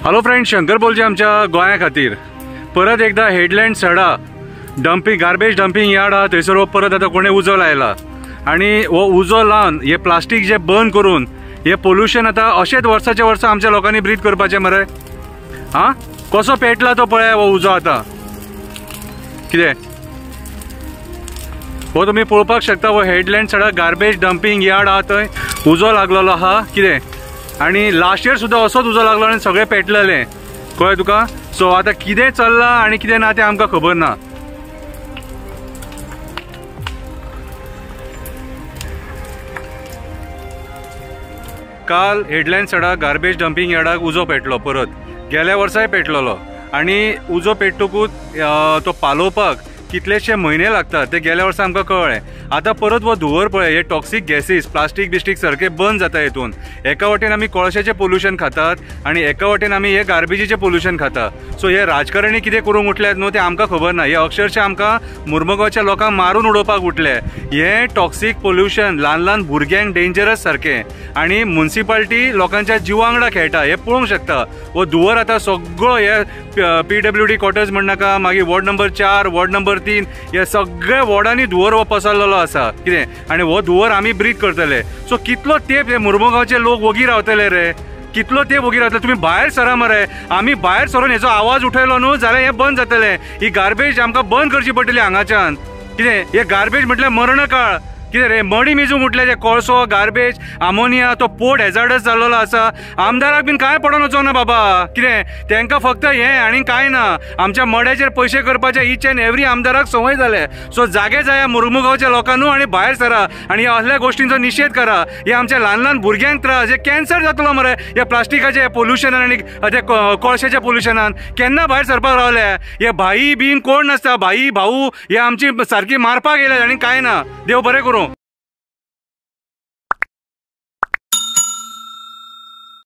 Hello friends, Shankar बोलचे आमच्या गोंया खातीर परत एकदा हेडलँड सडा डंपिंग गार्बेज डंपिंग यार्ड आहा थंयसर परत आता कोणे उजो लायला आणि हो उजो लावन हे प्लास्टीक जे बर्न करून हे पोल्यूशन आता अशेच वर्साच्या वर्सा आमच्या लोकांनी ब्रीथ करपाचे मरे। हा कसो पेटला तो पळय हो उजो आता कितें हो तुम्ही पळोवपाक शकता। हो हेडलँड सडा गार्बेज डंपिंग यार्ड आहा थंय उजो लागलेलो आहा कितें आणि लास्ट इयर सुद्धा असोच उजो लागलो आणि सगळे पेटलेले कळ्ळें तुका। सो आता कितें चल्ला आणि कितें ना ते आमकां खबर ना। काल हेडलँड सडा गार्बेज डंपिंग यार्डाक उजो पेटलो परत, गेल्या वर्साय पेटलोलो आणि उजो पेटतकूच तो पालोवपाक कितलेशे म्हयने लागतात ते गेल्या वर्सा आमकां कळ्ळें। आता परत वो धुंवर पळय हे टॉक्सीक गॅसीस प्लास्टीक बिस्टीक सारखे बंद जाता हेतून। एका वाटेन आमी कोळशाचें पोल्यूशन खातात आणि एका वाटेन आमी हे गार्बेजीचें पोल्यूशन खातात। सो हे राजकारणी कितें करूंक उठल्यात न्हू ते आमकां खबर ना। हे अक्षरशः आमकां मुर्मगांवच्या लोकांक मारून उडोवपाक उठले। हे टॉक्सीक पोल्यूशन ल्हान ल्हान भुरग्यांक डेंजरस सारखे आणि म्युनिसिपालिटी लोकांच्या जिवा वांगडा खेळटा हे पळोवंक शकता। वो धुंवर आता सगळो हे PWD क्वॉर्टर्स म्हणनाका मागीर वॉर्ड नंबर 4 वॉर्ड नंबर 3 हे सगळे वॉर्डांनी धुंवर हो पसरलेलो आसा कितें आणि हो धुंवर आमी ब्रीथ करतले। सो कितलो तेंप हे मुर्मगांवचे लोक वोगी रावतले रे, कितलो ते वोगी रावतले। तुम्ही भायर सरा मरे, आमी भायर सरून हेचो आवाज उठयलो न्हू जाल्यार हे बंद जातले। ही गार्बेज आमकां बंद करची पडटली हांगाच्यान कितें। हे गार्बेज म्हटल्यार मरणकाळ कितें रे, मडी मिजूंक उठले ते कोळसो गार्बेज आमोनिया तो पोर्ट हॅजार्डस जाल्लो आसा। आमदाराक बीन कांय पडोन वचो ना बाबा कितें, तांकां फक्त हे आनी कांय ना। आमच्या मड्याचेर पयशे करपाचे ईच एंड एवरी आमदाराक संवय जाले। सो जागे जाया मुर्मुगांवच्या लोकांनू आणि भायर सरा आणि असल्या गोष्टींचो निशेध करा। हे आमच्या ल्हान ल्हान भुरग्यांक त्रास, हे कॅन्सर जातलो मरे या प्लास्टिकाच्या पोल्युशनान आणि ते कोळशाच्या पोल्युशनान। केन्ना भायर सरपाक रावले हे भाई बीन कोण नासता, भाई भाऊ हे आमची सारखी मारपाक येयले आणि कांय ना। देव बरें करूं।